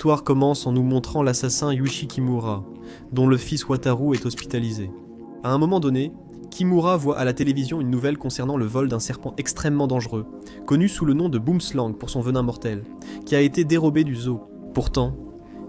l'histoire commence en nous montrant l'assassin Yuichi Kimura, dont le fils Wataru est hospitalisé. À un moment donné, Kimura voit à la télévision une nouvelle concernant le vol d'un serpent extrêmement dangereux, connu sous le nom de Boomslang pour son venin mortel, qui a été dérobé du zoo. Pourtant,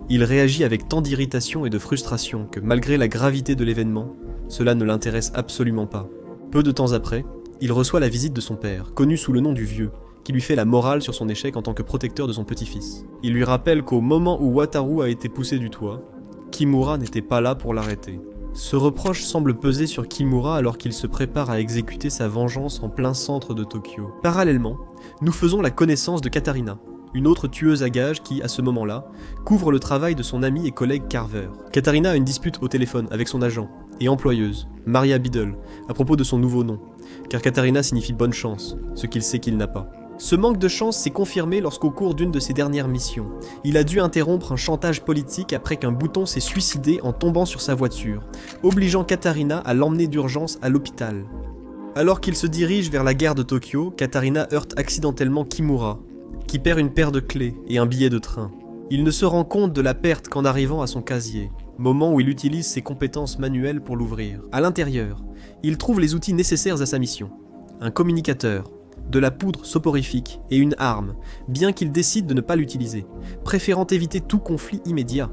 il réagit avec tant d'irritation et de frustration que malgré la gravité de l'événement, cela ne l'intéresse absolument pas. Peu de temps après, il reçoit la visite de son père, connu sous le nom du Vieux, qui lui fait la morale sur son échec en tant que protecteur de son petit-fils. Il lui rappelle qu'au moment où Wataru a été poussé du toit, Kimura n'était pas là pour l'arrêter. Ce reproche semble peser sur Kimura alors qu'il se prépare à exécuter sa vengeance en plein centre de Tokyo. Parallèlement, nous faisons la connaissance de Katarina, une autre tueuse à gages qui, à ce moment-là, couvre le travail de son ami et collègue Carver. Katarina a une dispute au téléphone avec son agent et employeuse, Maria Biddle, à propos de son nouveau nom, car Katarina signifie bonne chance, ce qu'il sait qu'il n'a pas. Ce manque de chance s'est confirmé lorsqu'au cours d'une de ses dernières missions, il a dû interrompre un chantage politique après qu'un bouton s'est suicidé en tombant sur sa voiture, obligeant Katarina à l'emmener d'urgence à l'hôpital. Alors qu'il se dirige vers la gare de Tokyo, Katarina heurte accidentellement Kimura, qui perd une paire de clés et un billet de train. Il ne se rend compte de la perte qu'en arrivant à son casier, moment où il utilise ses compétences manuelles pour l'ouvrir. À l'intérieur, il trouve les outils nécessaires à sa mission. Un communicateur, de la poudre soporifique et une arme, bien qu'il décide de ne pas l'utiliser, préférant éviter tout conflit immédiat.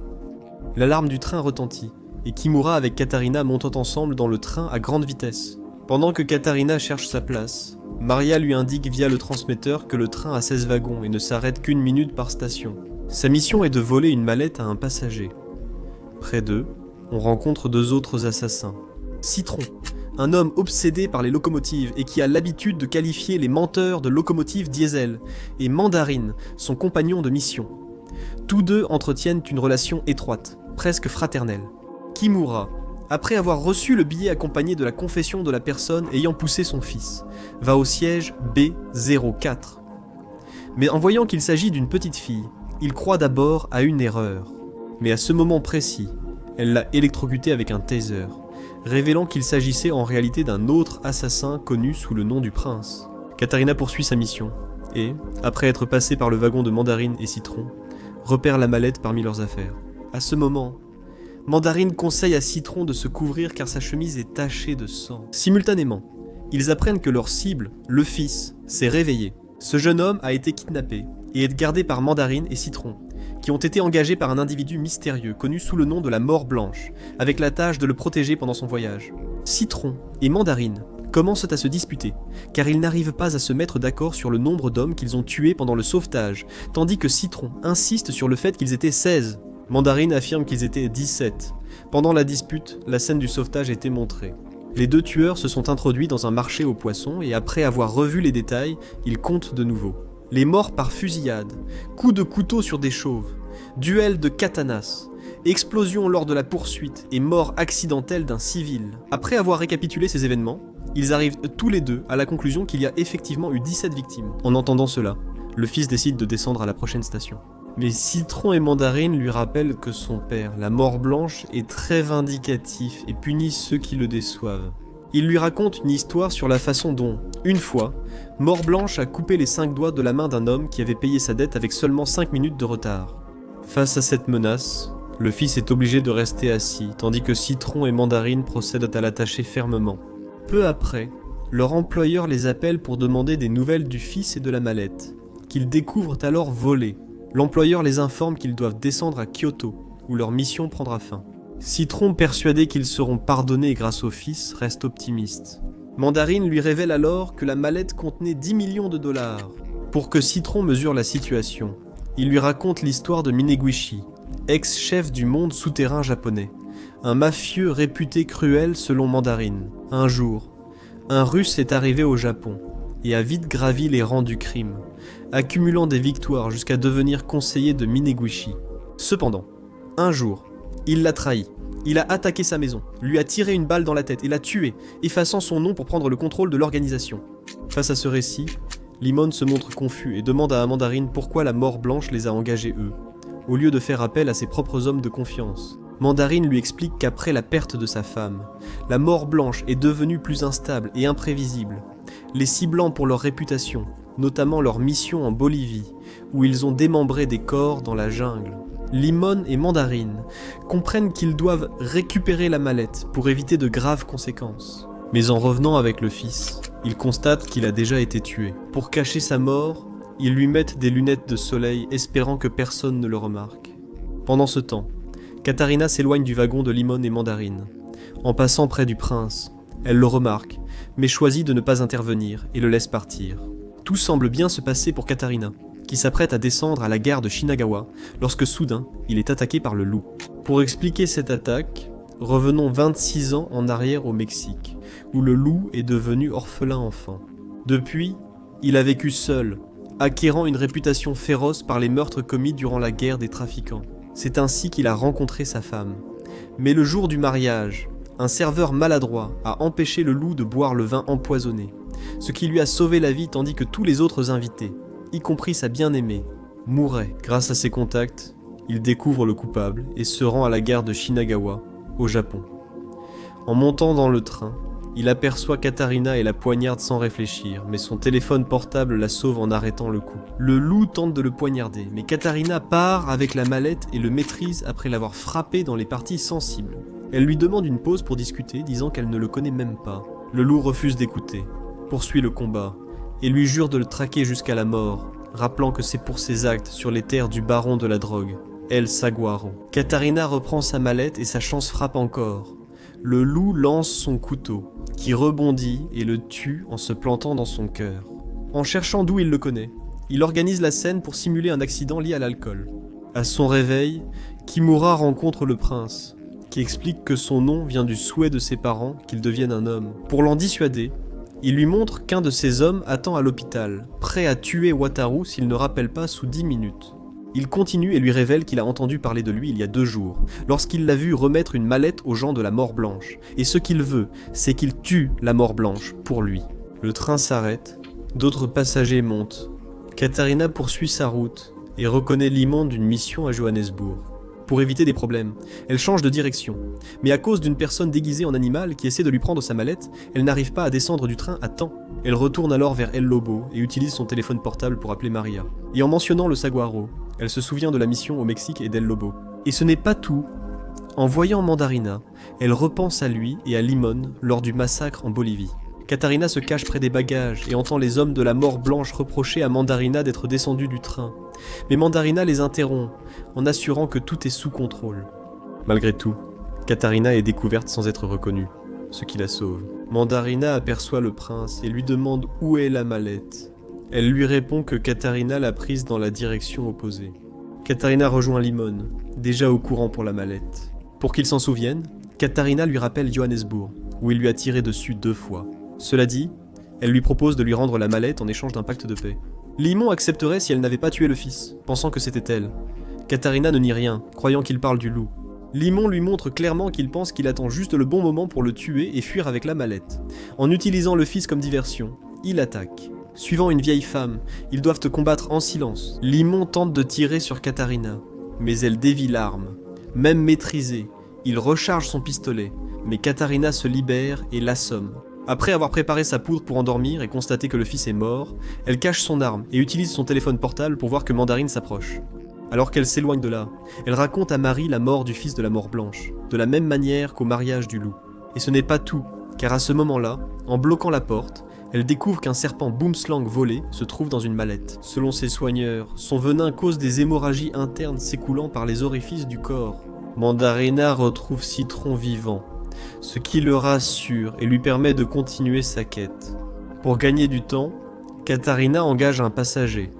L'alarme du train retentit, et Kimura avec Katarina montent ensemble dans le train à grande vitesse. Pendant que Katarina cherche sa place, Maria lui indique via le transmetteur que le train a 16 wagons et ne s'arrête qu'1 minute par station. Sa mission est de voler une mallette à un passager. Près d'eux, on rencontre 2 autres assassins. Citron, un homme obsédé par les locomotives et qui a l'habitude de qualifier les menteurs de locomotives diesel, et Mandarine, son compagnon de mission. Tous deux entretiennent une relation étroite, presque fraternelle. Kimura, après avoir reçu le billet accompagné de la confession de la personne ayant poussé son fils, va au siège B04. Mais en voyant qu'il s'agit d'une petite fille, il croit d'abord à une erreur. Mais à ce moment précis, elle l'a électrocuté avec un taser, révélant qu'il s'agissait en réalité d'un autre assassin connu sous le nom du prince. Katarina poursuit sa mission, et, après être passée par le wagon de Mandarine et Citron, repère la mallette parmi leurs affaires. À ce moment, Mandarine conseille à Citron de se couvrir car sa chemise est tachée de sang. Simultanément, ils apprennent que leur cible, le fils, s'est réveillé. Ce jeune homme a été kidnappé et est gardé par Mandarine et Citron, qui ont été engagés par un individu mystérieux connu sous le nom de la Mort Blanche, avec la tâche de le protéger pendant son voyage. Citron et Mandarine commencent à se disputer, car ils n'arrivent pas à se mettre d'accord sur le nombre d'hommes qu'ils ont tués pendant le sauvetage, tandis que Citron insiste sur le fait qu'ils étaient 16. Mandarine affirme qu'ils étaient 17. Pendant la dispute, la scène du sauvetage était montrée. Les 2 tueurs se sont introduits dans un marché aux poissons et après avoir revu les détails, ils comptent de nouveau. Les morts par fusillade, coups de couteau sur des chauves, duel de katanas, explosion lors de la poursuite et mort accidentelle d'un civil. Après avoir récapitulé ces événements, ils arrivent tous les 2 à la conclusion qu'il y a effectivement eu 17 victimes. En entendant cela, le fils décide de descendre à la prochaine station. Mais Citron et Mandarine lui rappellent que son père, la Mort Blanche, est très vindicatif et punit ceux qui le déçoivent. Il lui raconte une histoire sur la façon dont, une fois, Mort Blanche a coupé les 5 doigts de la main d'un homme qui avait payé sa dette avec seulement 5 minutes de retard. Face à cette menace, le fils est obligé de rester assis, tandis que Citron et Mandarine procèdent à l'attacher fermement. Peu après, leur employeur les appelle pour demander des nouvelles du fils et de la mallette, qu'ils découvrent alors volée. L'employeur les informe qu'ils doivent descendre à Kyoto, où leur mission prendra fin. Citron, persuadé qu'ils seront pardonnés grâce au fils, reste optimiste. Mandarine lui révèle alors que la mallette contenait 10 millions de dollars. Pour que Citron mesure la situation, il lui raconte l'histoire de Minegishi, ex-chef du monde souterrain japonais, un mafieux réputé cruel selon Mandarine. Un jour, un Russe est arrivé au Japon et a vite gravi les rangs du crime, accumulant des victoires jusqu'à devenir conseiller de Minegishi. Cependant, un jour, il l'a trahi. Il a attaqué sa maison, lui a tiré une balle dans la tête et l'a tué, effaçant son nom pour prendre le contrôle de l'organisation. Face à ce récit, Limon se montre confus et demande à Mandarine pourquoi la Mort Blanche les a engagés eux, au lieu de faire appel à ses propres hommes de confiance. Mandarine lui explique qu'après la perte de sa femme, la Mort Blanche est devenue plus instable et imprévisible, les ciblant pour leur réputation, notamment leur mission en Bolivie, où ils ont démembré des corps dans la jungle. Limon et Mandarine comprennent qu'ils doivent récupérer la mallette pour éviter de graves conséquences. Mais en revenant avec le fils, ils constatent qu'il a déjà été tué. Pour cacher sa mort, ils lui mettent des lunettes de soleil espérant que personne ne le remarque. Pendant ce temps, Katarina s'éloigne du wagon de Limon et Mandarine. En passant près du prince, elle le remarque, mais choisit de ne pas intervenir et le laisse partir. Tout semble bien se passer pour Katarina, qui s'apprête à descendre à la gare de Shinagawa lorsque soudain, il est attaqué par le loup. Pour expliquer cette attaque, revenons 26 ans en arrière au Mexique, où le loup est devenu orphelin enfant. Depuis, il a vécu seul, acquérant une réputation féroce par les meurtres commis durant la guerre des trafiquants. C'est ainsi qu'il a rencontré sa femme. Mais le jour du mariage, un serveur maladroit a empêché le loup de boire le vin empoisonné, ce qui lui a sauvé la vie tandis que tous les autres invités, y compris sa bien-aimée, mouraient. Grâce à ses contacts, il découvre le coupable et se rend à la gare de Shinagawa, au Japon. En montant dans le train, il aperçoit Katarina et la poignarde sans réfléchir, mais son téléphone portable la sauve en arrêtant le coup. Le loup tente de le poignarder, mais Katarina part avec la mallette et le maîtrise après l'avoir frappé dans les parties sensibles. Elle lui demande une pause pour discuter, disant qu'elle ne le connaît même pas. Le loup refuse d'écouter, poursuit le combat, et lui jure de le traquer jusqu'à la mort, rappelant que c'est pour ses actes sur les terres du baron de la drogue, El Saguaro. Katarina reprend sa mallette et sa chance frappe encore. Le loup lance son couteau, qui rebondit et le tue en se plantant dans son cœur. En cherchant d'où il le connaît, il organise la scène pour simuler un accident lié à l'alcool. À son réveil, Kimura rencontre le prince, qui explique que son nom vient du souhait de ses parents qu'il devienne un homme. Pour l'en dissuader, il lui montre qu'un de ses hommes attend à l'hôpital, prêt à tuer Wataru s'il ne rappelle pas sous 10 minutes. Il continue et lui révèle qu'il a entendu parler de lui il y a 2 jours, lorsqu'il l'a vu remettre une mallette aux gens de la Mort Blanche. Et ce qu'il veut, c'est qu'il tue la Mort Blanche pour lui. Le train s'arrête, d'autres passagers montent. Katarina poursuit sa route et reconnaît Limon d'une mission à Johannesburg. Pour éviter des problèmes, elle change de direction. Mais à cause d'une personne déguisée en animal qui essaie de lui prendre sa mallette, elle n'arrive pas à descendre du train à temps. Elle retourne alors vers El Lobo et utilise son téléphone portable pour appeler Maria. Et en mentionnant le Saguaro, elle se souvient de la mission au Mexique et d'El Lobo. Et ce n'est pas tout. En voyant Mandarina, elle repense à lui et à Limon lors du massacre en Bolivie. Katarina se cache près des bagages et entend les hommes de la Mort Blanche reprocher à Mandarina d'être descendue du train. Mais Mandarina les interrompt en assurant que tout est sous contrôle. Malgré tout, Katarina est découverte sans être reconnue, ce qui la sauve. Mandarina aperçoit le prince et lui demande où est la mallette. Elle lui répond que Katarina l'a prise dans la direction opposée. Katarina rejoint Limon, déjà au courant pour la mallette. Pour qu'il s'en souvienne, Katarina lui rappelle Johannesburg, où il lui a tiré dessus 2 fois. Cela dit, elle lui propose de lui rendre la mallette en échange d'un pacte de paix. Limon accepterait si elle n'avait pas tué le fils, pensant que c'était elle. Katarina ne nie rien, croyant qu'il parle du loup. Limon lui montre clairement qu'il pense qu'il attend juste le bon moment pour le tuer et fuir avec la mallette. En utilisant le fils comme diversion, il attaque. Suivant une vieille femme, ils doivent combattre en silence. Limon tente de tirer sur Katarina, mais elle dévie l'arme. Même maîtrisée, il recharge son pistolet, mais Katarina se libère et l'assomme. Après avoir préparé sa poudre pour endormir et constater que le fils est mort, elle cache son arme et utilise son téléphone portable pour voir que Mandarine s'approche. Alors qu'elle s'éloigne de là, elle raconte à Marie la mort du fils de la Mort Blanche, de la même manière qu'au mariage du loup. Et ce n'est pas tout, car à ce moment-là, en bloquant la porte, elle découvre qu'un serpent boomslang volé se trouve dans une mallette. Selon ses soigneurs, son venin cause des hémorragies internes s'écoulant par les orifices du corps. Mandarina retrouve Citron vivant, ce qui le rassure et lui permet de continuer sa quête. Pour gagner du temps, Katarina engage un passager.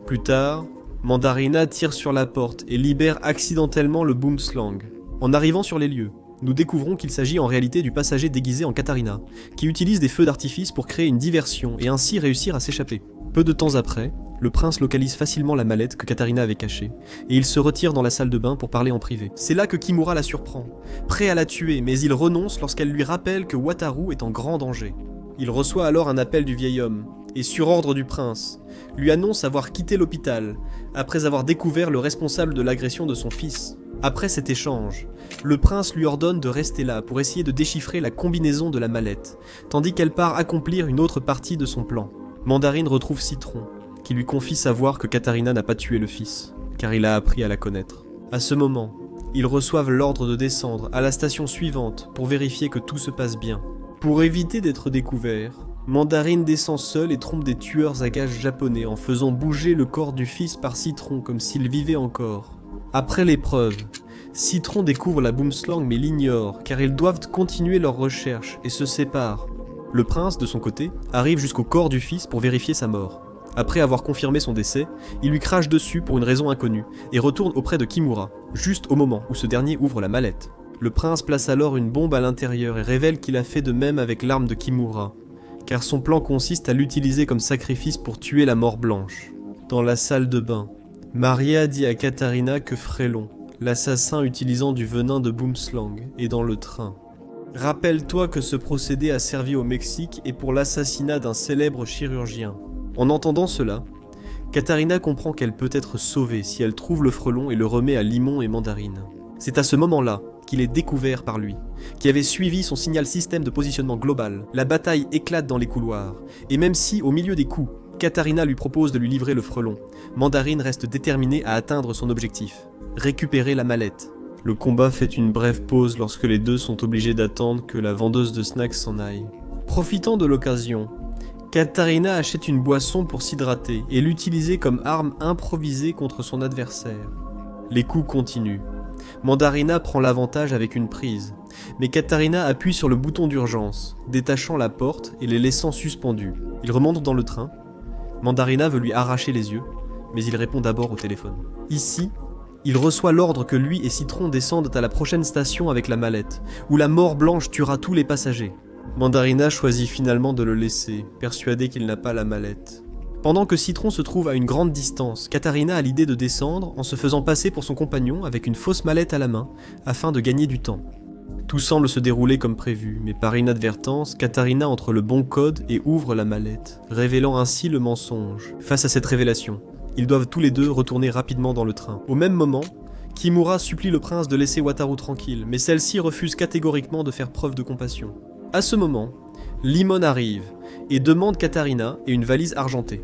Plus tard, Mandarina tire sur la porte et libère accidentellement le boomslang. En arrivant sur les lieux, nous découvrons qu'il s'agit en réalité du passager déguisé en Katarina, qui utilise des feux d'artifice pour créer une diversion et ainsi réussir à s'échapper. Peu de temps après, le prince localise facilement la mallette que Katarina avait cachée, et il se retire dans la salle de bain pour parler en privé. C'est là que Kimura la surprend, prêt à la tuer, mais il renonce lorsqu'elle lui rappelle que Wataru est en grand danger. Il reçoit alors un appel du vieil homme, et sur ordre du prince, lui annonce avoir quitté l'hôpital, après avoir découvert le responsable de l'agression de son fils. Après cet échange, le prince lui ordonne de rester là pour essayer de déchiffrer la combinaison de la mallette, tandis qu'elle part accomplir une autre partie de son plan. Mandarine retrouve Citron, qui lui confie savoir que Katarina n'a pas tué le fils, car il a appris à la connaître. À ce moment, ils reçoivent l'ordre de descendre à la station suivante pour vérifier que tout se passe bien. Pour éviter d'être découvert, Mandarine descend seul et trompe des tueurs à gages japonais en faisant bouger le corps du fils par Citron comme s'il vivait encore. Après l'épreuve, Citron découvre la boomslang mais l'ignore car ils doivent continuer leurs recherches et se séparent. Le prince, de son côté, arrive jusqu'au corps du fils pour vérifier sa mort. Après avoir confirmé son décès, il lui crache dessus pour une raison inconnue et retourne auprès de Kimura, juste au moment où ce dernier ouvre la mallette. Le prince place alors une bombe à l'intérieur et révèle qu'il a fait de même avec l'arme de Kimura, car son plan consiste à l'utiliser comme sacrifice pour tuer la mort blanche. Dans la salle de bain, Maria dit à Katarina que Frélon, l'assassin utilisant du venin de boomslang, est dans le train. Rappelle-toi que ce procédé a servi au Mexique et pour l'assassinat d'un célèbre chirurgien. En entendant cela, Katarina comprend qu'elle peut être sauvée si elle trouve le frelon et le remet à Limon et Mandarine. C'est à ce moment-là qu'il est découvert par lui, qui avait suivi son signal système de positionnement global. La bataille éclate dans les couloirs, et même si, au milieu des coups, Katarina lui propose de lui livrer le frelon, Mandarine reste déterminée à atteindre son objectif, récupérer la mallette. Le combat fait une brève pause lorsque les deux sont obligés d'attendre que la vendeuse de snacks s'en aille. Profitant de l'occasion, Katarina achète une boisson pour s'hydrater et l'utiliser comme arme improvisée contre son adversaire. Les coups continuent. Mandarina prend l'avantage avec une prise, mais Katarina appuie sur le bouton d'urgence, détachant la porte et les laissant suspendus. Il remonte dans le train. Mandarina veut lui arracher les yeux, mais il répond d'abord au téléphone. Ici, il reçoit l'ordre que lui et Citron descendent à la prochaine station avec la mallette, où la mort blanche tuera tous les passagers. Mandarina choisit finalement de le laisser, persuadé qu'il n'a pas la mallette. Pendant que Citron se trouve à une grande distance, Katarina a l'idée de descendre en se faisant passer pour son compagnon avec une fausse mallette à la main, afin de gagner du temps. Tout semble se dérouler comme prévu, mais par inadvertance, Katarina entre le bon code et ouvre la mallette, révélant ainsi le mensonge. Face à cette révélation, ils doivent tous les deux retourner rapidement dans le train. Au même moment, Kimura supplie le prince de laisser Wataru tranquille, mais celle-ci refuse catégoriquement de faire preuve de compassion. À ce moment, Limon arrive et demande Katarina et une valise argentée.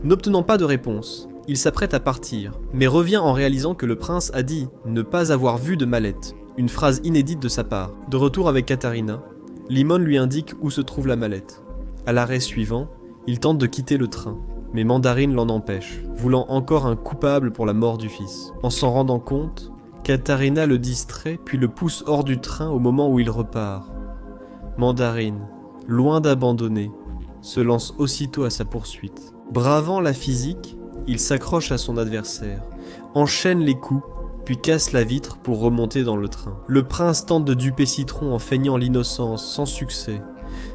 N'obtenant pas de réponse, il s'apprête à partir, mais revient en réalisant que le prince a dit ne pas avoir vu de mallette, une phrase inédite de sa part. De retour avec Katarina, Limon lui indique où se trouve la mallette. À l'arrêt suivant, il tente de quitter le train, mais Mandarine l'en empêche, voulant encore un coupable pour la mort du fils. En s'en rendant compte, Katarina le distrait puis le pousse hors du train au moment où il repart. Mandarine, loin d'abandonner, se lance aussitôt à sa poursuite. Bravant la physique, il s'accroche à son adversaire, enchaîne les coups, puis casse la vitre pour remonter dans le train. Le prince tente de duper Citron en feignant l'innocence, sans succès.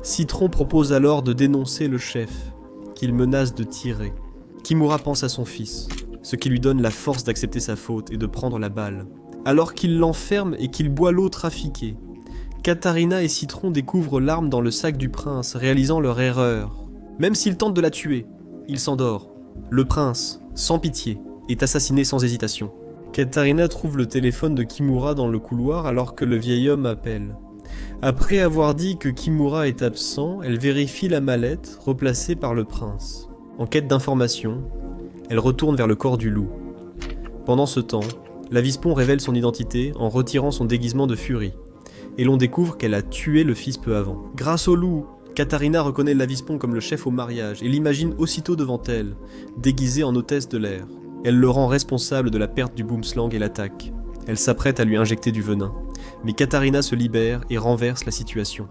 Citron propose alors de dénoncer le chef, qu'il menace de tirer. Kimura pense à son fils, ce qui lui donne la force d'accepter sa faute et de prendre la balle. Alors qu'il l'enferme et qu'il boit l'eau trafiquée, Katarina et Citron découvrent l'arme dans le sac du prince, réalisant leur erreur. Même s'il tente de la tuer, il s'endort. Le prince, sans pitié, est assassiné sans hésitation. Katarina trouve le téléphone de Kimura dans le couloir alors que le vieil homme appelle. Après avoir dit que Kimura est absent, elle vérifie la mallette replacée par le prince. En quête d'informations, elle retourne vers le corps du loup. Pendant ce temps, la Vispon révèle son identité en retirant son déguisement de furie. Et l'on découvre qu'elle a tué le fils peu avant. Grâce au loup, Katarina reconnaît la Vispon comme le chef au mariage et l'imagine aussitôt devant elle, déguisée en hôtesse de l'air. Elle le rend responsable de la perte du boomslang et l'attaque. Elle s'apprête à lui injecter du venin. Mais Katarina se libère et renverse la situation.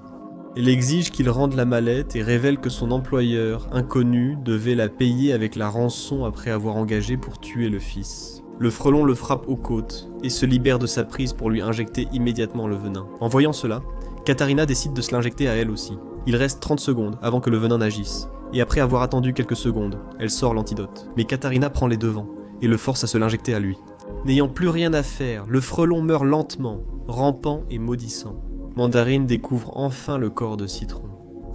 Elle exige qu'il rende la mallette et révèle que son employeur, inconnu, devait la payer avec la rançon après avoir engagé pour tuer le fils. Le frelon le frappe aux côtes et se libère de sa prise pour lui injecter immédiatement le venin. En voyant cela, Katarina décide de se l'injecter à elle aussi. Il reste 30 secondes avant que le venin n'agisse, et après avoir attendu quelques secondes, elle sort l'antidote. Mais Katarina prend les devants et le force à se l'injecter à lui. N'ayant plus rien à faire, le frelon meurt lentement, rampant et maudissant. Mandarine découvre enfin le corps de Citron.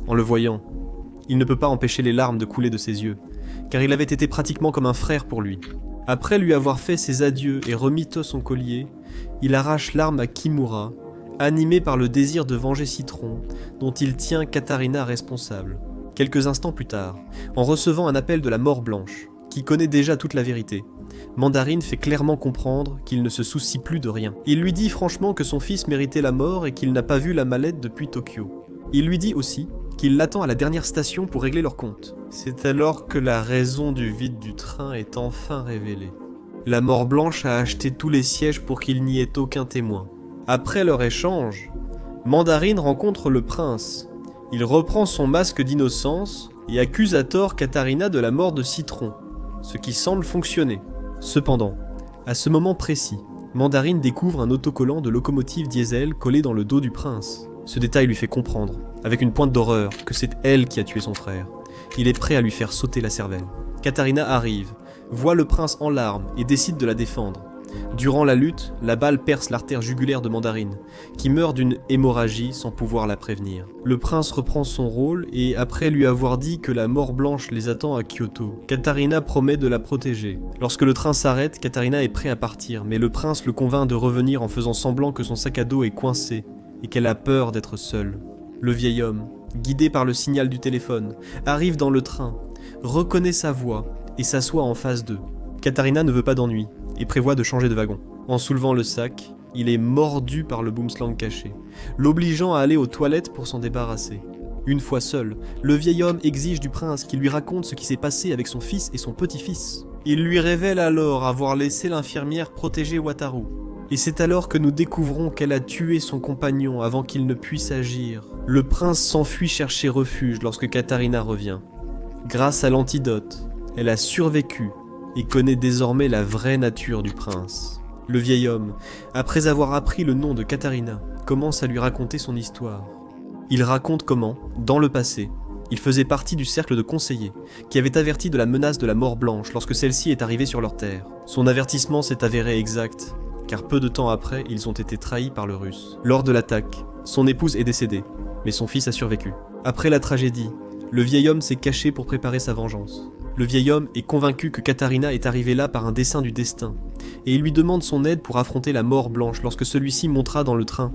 En le voyant, il ne peut pas empêcher les larmes de couler de ses yeux, car il avait été pratiquement comme un frère pour lui. Après lui avoir fait ses adieux et remis son collier, il arrache l'arme à Kimura, animé par le désir de venger Citron, dont il tient Katarina responsable. Quelques instants plus tard, en recevant un appel de la mort blanche, qui connaît déjà toute la vérité, Mandarine fait clairement comprendre qu'il ne se soucie plus de rien. Il lui dit franchement que son fils méritait la mort et qu'il n'a pas vu la mallette depuis Tokyo. Il lui dit aussi qu'il l'attend à la dernière station pour régler leur compte. C'est alors que la raison du vide du train est enfin révélée. La Mort Blanche a acheté tous les sièges pour qu'il n'y ait aucun témoin. Après leur échange, Mandarine rencontre le prince. Il reprend son masque d'innocence et accuse à tort Katarina de la mort de Citron, ce qui semble fonctionner. Cependant, à ce moment précis, Mandarine découvre un autocollant de locomotive diesel collé dans le dos du prince. Ce détail lui fait comprendre, avec une pointe d'horreur, que c'est elle qui a tué son frère. Il est prêt à lui faire sauter la cervelle. Katarina arrive, voit le prince en larmes et décide de la défendre. Durant la lutte, la balle perce l'artère jugulaire de Mandarine, qui meurt d'une hémorragie sans pouvoir la prévenir. Le prince reprend son rôle et, après lui avoir dit que la Mort Blanche les attend à Kyoto, Katarina promet de la protéger. Lorsque le train s'arrête, Katarina est prêt à partir, mais le prince le convainc de revenir en faisant semblant que son sac à dos est coincé et qu'elle a peur d'être seule. Le vieil homme, guidé par le signal du téléphone, arrive dans le train, reconnaît sa voix et s'assoit en face d'eux. Katarina ne veut pas d'ennui et prévoit de changer de wagon. En soulevant le sac, il est mordu par le boomslang caché, l'obligeant à aller aux toilettes pour s'en débarrasser. Une fois seul, le vieil homme exige du prince qu'il lui raconte ce qui s'est passé avec son fils et son petit-fils. Il lui révèle alors avoir laissé l'infirmière protéger Wataru. Et c'est alors que nous découvrons qu'elle a tué son compagnon avant qu'il ne puisse agir. Le prince s'enfuit chercher refuge lorsque Katarina revient. Grâce à l'antidote, elle a survécu et connaît désormais la vraie nature du prince. Le vieil homme, après avoir appris le nom de Katarina, commence à lui raconter son histoire. Il raconte comment, dans le passé, il faisait partie du cercle de conseillers qui avait averti de la menace de la Mort Blanche lorsque celle-ci est arrivée sur leur terre. Son avertissement s'est avéré exact, car peu de temps après, ils ont été trahis par le Russe. Lors de l'attaque, son épouse est décédée, mais son fils a survécu. Après la tragédie, le vieil homme s'est caché pour préparer sa vengeance. Le vieil homme est convaincu que Katarina est arrivée là par un dessein du destin, et il lui demande son aide pour affronter la Mort Blanche lorsque celui-ci montera dans le train.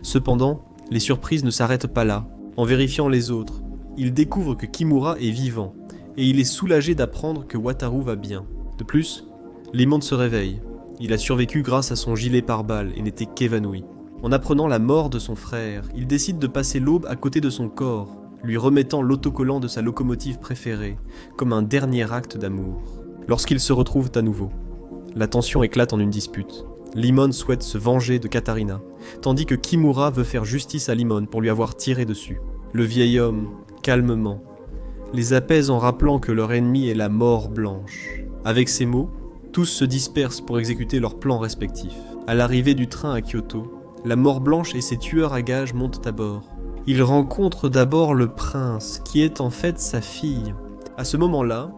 Cependant, les surprises ne s'arrêtent pas là. En vérifiant les autres, il découvre que Kimura est vivant, et il est soulagé d'apprendre que Wataru va bien. De plus, Limon se réveille. Il a survécu grâce à son gilet pare-balles et n'était qu'évanoui. En apprenant la mort de son frère, il décide de passer l'aube à côté de son corps, lui remettant l'autocollant de sa locomotive préférée, comme un dernier acte d'amour. Lorsqu'ils se retrouvent à nouveau, la tension éclate en une dispute. Limon souhaite se venger de Katarina, tandis que Kimura veut faire justice à Limon pour lui avoir tiré dessus. Le vieil homme, calmement, les apaise en rappelant que leur ennemi est la Mort Blanche. Avec ces mots, tous se dispersent pour exécuter leurs plans respectifs. À l'arrivée du train à Kyoto, la Mort Blanche et ses tueurs à gages montent à bord. Ils rencontrent d'abord le prince, qui est en fait sa fille. À ce moment-là,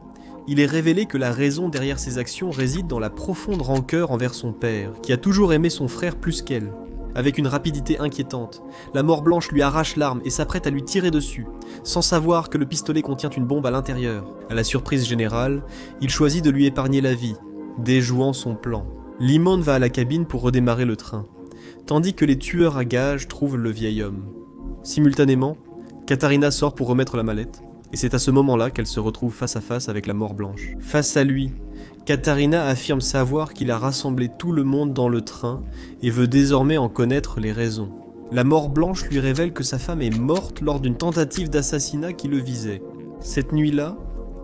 il est révélé que la raison derrière ses actions réside dans la profonde rancœur envers son père, qui a toujours aimé son frère plus qu'elle. Avec une rapidité inquiétante, la Mort Blanche lui arrache l'arme et s'apprête à lui tirer dessus, sans savoir que le pistolet contient une bombe à l'intérieur. À la surprise générale, il choisit de lui épargner la vie, déjouant son plan. Limon va à la cabine pour redémarrer le train, tandis que les tueurs à gages trouvent le vieil homme. Simultanément, Katarina sort pour remettre la mallette, et c'est à ce moment-là qu'elle se retrouve face à face avec la Mort Blanche. Face à lui, Katarina affirme savoir qu'il a rassemblé tout le monde dans le train et veut désormais en connaître les raisons. La Mort Blanche lui révèle que sa femme est morte lors d'une tentative d'assassinat qui le visait. Cette nuit-là,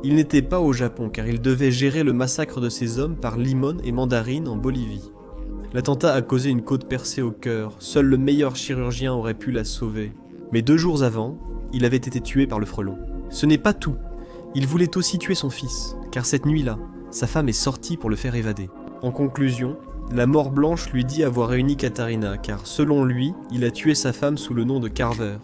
il n'était pas au Japon car il devait gérer le massacre de ses hommes par Limon et Mandarine en Bolivie. L'attentat a causé une côte percée au cœur, seul le meilleur chirurgien aurait pu la sauver. Mais 2 jours avant, il avait été tué par le frelon. Ce n'est pas tout, il voulait aussi tuer son fils, car cette nuit-là, sa femme est sortie pour le faire évader. En conclusion, la Mort Blanche lui dit avoir réuni Katarina, car selon lui, il a tué sa femme sous le nom de Carver.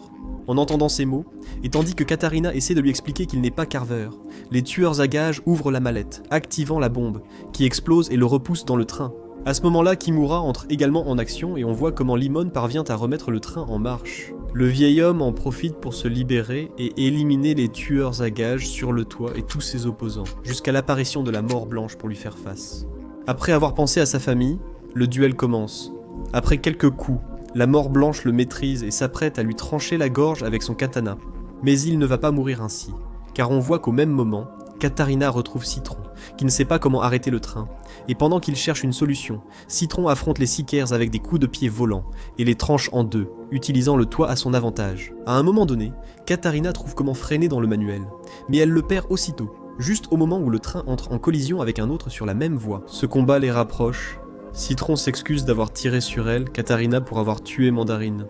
En entendant ces mots, et tandis que Katarina essaie de lui expliquer qu'il n'est pas Carver, les tueurs à gages ouvrent la mallette, activant la bombe, qui explose et le repousse dans le train. À ce moment-là, Kimura entre également en action et on voit comment Limon parvient à remettre le train en marche. Le vieil homme en profite pour se libérer et éliminer les tueurs à gages sur le toit et tous ses opposants, jusqu'à l'apparition de la Mort Blanche pour lui faire face. Après avoir pensé à sa famille, le duel commence. Après quelques coups, la Mort Blanche le maîtrise et s'apprête à lui trancher la gorge avec son katana. Mais il ne va pas mourir ainsi, car on voit qu'au même moment, Katharina retrouve Citron, qui ne sait pas comment arrêter le train, et pendant qu'il cherche une solution, Citron affronte les Seekers avec des coups de pied volants et les tranche en deux, utilisant le toit à son avantage. À un moment donné, Katharina trouve comment freiner dans le manuel, mais elle le perd aussitôt, juste au moment où le train entre en collision avec un autre sur la même voie. Ce combat les rapproche. Citron s'excuse d'avoir tiré sur elle, Katharina pour avoir tué Mandarine.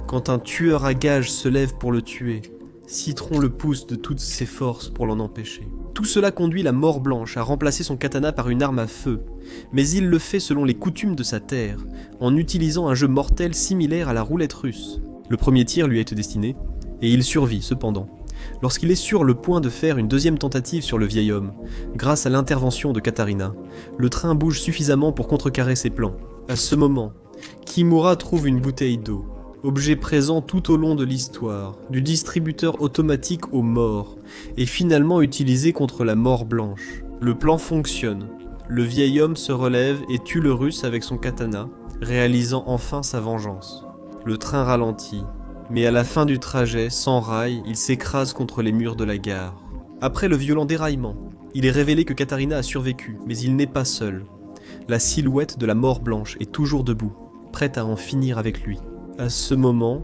Quand un tueur à gages se lève pour le tuer, Citron le pousse de toutes ses forces pour l'en empêcher. Tout cela conduit la Mort Blanche à remplacer son katana par une arme à feu, mais il le fait selon les coutumes de sa terre, en utilisant un jeu mortel similaire à la roulette russe. Le premier tir lui a été destiné, et il survit cependant, lorsqu'il est sur le point de faire une deuxième tentative sur le vieil homme. Grâce à l'intervention de Katharina, le train bouge suffisamment pour contrecarrer ses plans. À ce moment, Kimura trouve une bouteille d'eau, objet présent tout au long de l'histoire, du distributeur automatique aux morts, et finalement utilisé contre la Mort Blanche. Le plan fonctionne. Le vieil homme se relève et tue le russe avec son katana, réalisant enfin sa vengeance. Le train ralentit, mais à la fin du trajet, sans rail, il s'écrase contre les murs de la gare. Après le violent déraillement, il est révélé que Katharina a survécu, mais il n'est pas seul. La silhouette de la Mort Blanche est toujours debout, prête à en finir avec lui. À ce moment,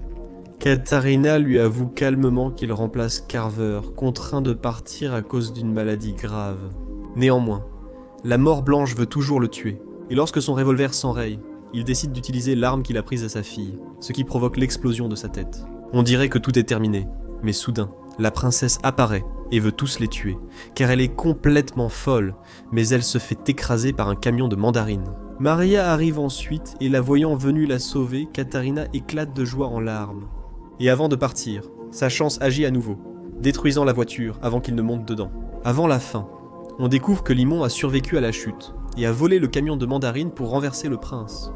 Katharina lui avoue calmement qu'il remplace Carver, contraint de partir à cause d'une maladie grave. Néanmoins, la Mort Blanche veut toujours le tuer, et lorsque son revolver s'enraye, il décide d'utiliser l'arme qu'il a prise à sa fille, ce qui provoque l'explosion de sa tête. On dirait que tout est terminé, mais soudain, la princesse apparaît et veut tous les tuer, car elle est complètement folle, mais elle se fait écraser par un camion de mandarines. Maria arrive ensuite, et la voyant venue la sauver, Katharina éclate de joie en larmes. Et avant de partir, sa chance agit à nouveau, détruisant la voiture avant qu'il ne monte dedans. Avant la fin, on découvre que Limon a survécu à la chute, et a volé le camion de mandarines pour renverser le prince.